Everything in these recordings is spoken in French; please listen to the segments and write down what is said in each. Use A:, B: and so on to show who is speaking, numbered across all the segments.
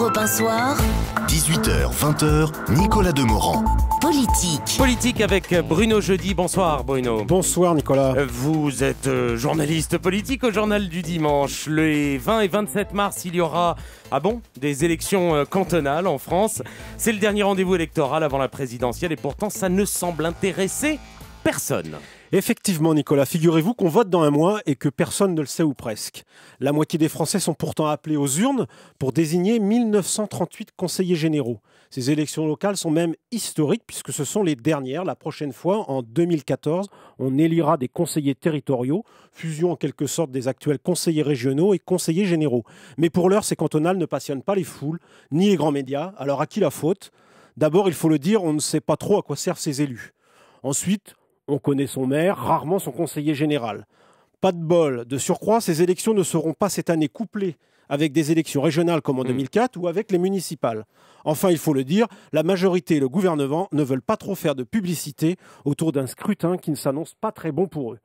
A: Europe 1 Soir,
B: 18h, 20h, Nicolas Demorand.
A: politique.
C: Politique avec Bruno Jeudi. Bonsoir Bruno.
D: Bonsoir Nicolas.
C: Vous êtes journaliste politique au Journal du Dimanche. Les 20 et 27 mars, il y aura des élections cantonales en France. C'est le dernier rendez-vous électoral avant la présidentielle et pourtant ça ne semble intéresser personne.
D: Effectivement Nicolas, figurez-vous qu'on vote dans un mois et que personne ne le sait ou presque. La moitié des Français sont pourtant appelés aux urnes pour désigner 1938 conseillers généraux. Ces élections locales sont même historiques puisque ce sont les dernières. La prochaine fois, en 2014, on élira des conseillers territoriaux, fusion en quelque sorte des actuels conseillers régionaux et conseillers généraux. Mais pour l'heure, ces cantonales ne passionnent pas les foules, ni les grands médias. Alors à qui la faute ? D'abord, il faut le dire, on ne sait pas trop à quoi servent ces élus. Ensuite, on connaît son maire, rarement son conseiller général. Pas de bol. De surcroît, ces élections ne seront pas cette année couplées avec des élections régionales comme en 2004 ou avec les municipales. Enfin, il faut le dire, la majorité et le gouvernement ne veulent pas trop faire de publicité autour d'un scrutin qui ne s'annonce pas très bon pour eux.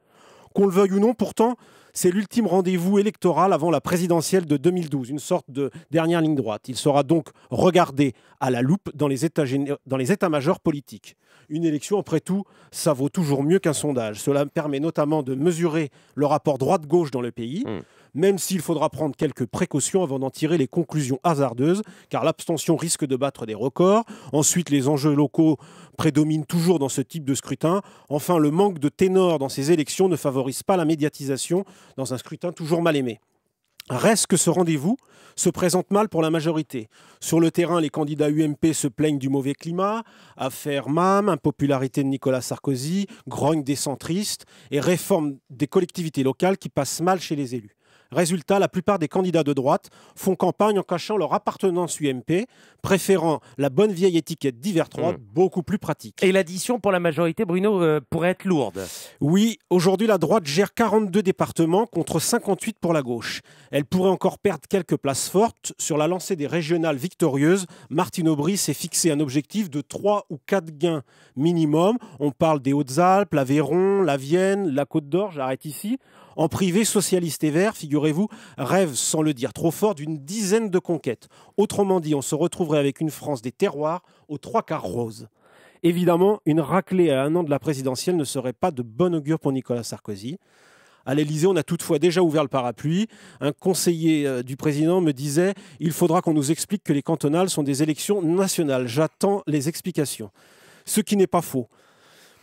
D: Qu'on le veuille ou non, pourtant, c'est l'ultime rendez-vous électoral avant la présidentielle de 2012, une sorte de dernière ligne droite. Il sera donc regardé à la loupe dans les états-majors politiques. Une élection, après tout, ça vaut toujours mieux qu'un sondage. Cela permet notamment de mesurer le rapport droite-gauche dans le pays, même s'il faudra prendre quelques précautions avant d'en tirer les conclusions hasardeuses, car l'abstention risque de battre des records. Ensuite, les enjeux locaux prédominent toujours dans ce type de scrutin. Enfin, le manque de ténor dans ces élections ne favorise pas la médiatisation dans un scrutin toujours mal aimé. Reste que ce rendez-vous se présente mal pour la majorité. Sur le terrain, les candidats UMP se plaignent du mauvais climat, affaire MAM, impopularité de Nicolas Sarkozy, grogne des centristes et réforme des collectivités locales qui passent mal chez les élus. Résultat, la plupart des candidats de droite font campagne en cachant leur appartenance UMP, préférant la bonne vieille étiquette d'hiver 3, beaucoup plus pratique.
C: Et l'addition pour la majorité, Bruno, pourrait être lourde.
D: Oui, aujourd'hui la droite gère 42 départements contre 58 pour la gauche. Elle pourrait encore perdre quelques places fortes. Sur la lancée des régionales victorieuses, Martine Aubry s'est fixé un objectif de 3 ou 4 gains minimum. On parle des Hautes-Alpes, l'Aveyron, la Vienne, la Côte d'Or, j'arrête ici. En privé, socialistes et verts, figurez-vous, rêvent, sans le dire trop fort, d'une dizaine de conquêtes. Autrement dit, on se retrouverait avec une France des terroirs aux 3/4 roses. Évidemment, une raclée à 1 an de la présidentielle ne serait pas de bon augure pour Nicolas Sarkozy. À l'Élysée, on a toutefois déjà ouvert le parapluie. Un conseiller du président me disait « Il faudra qu'on nous explique que les cantonales sont des élections nationales. J'attends les explications. » Ce qui n'est pas faux.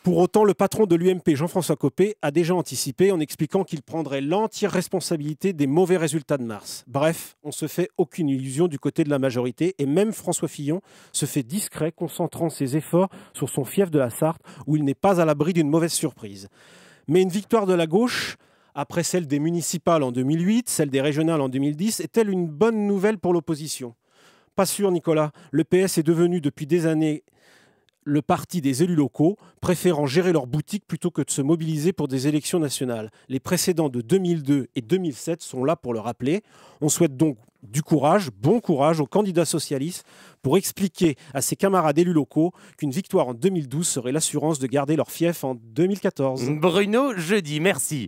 D: Pour autant, le patron de l'UMP, Jean-François Copé, a déjà anticipé en expliquant qu'il prendrait l'entière responsabilité des mauvais résultats de mars. Bref, on ne se fait aucune illusion du côté de la majorité et même François Fillon se fait discret, concentrant ses efforts sur son fief de la Sarthe où il n'est pas à l'abri d'une mauvaise surprise. Mais une victoire de la gauche, après celle des municipales en 2008, celle des régionales en 2010, est-elle une bonne nouvelle pour l'opposition ? Pas sûr, Nicolas. Le PS est devenu depuis des années le parti des élus locaux, préférant gérer leur boutique plutôt que de se mobiliser pour des élections nationales. Les précédents de 2002 et 2007 sont là pour le rappeler. On souhaite donc du courage, bon courage aux candidats socialistes pour expliquer à ses camarades élus locaux qu'une victoire en 2012 serait l'assurance de garder leur fief en 2014.
C: Bruno Jeudi, merci.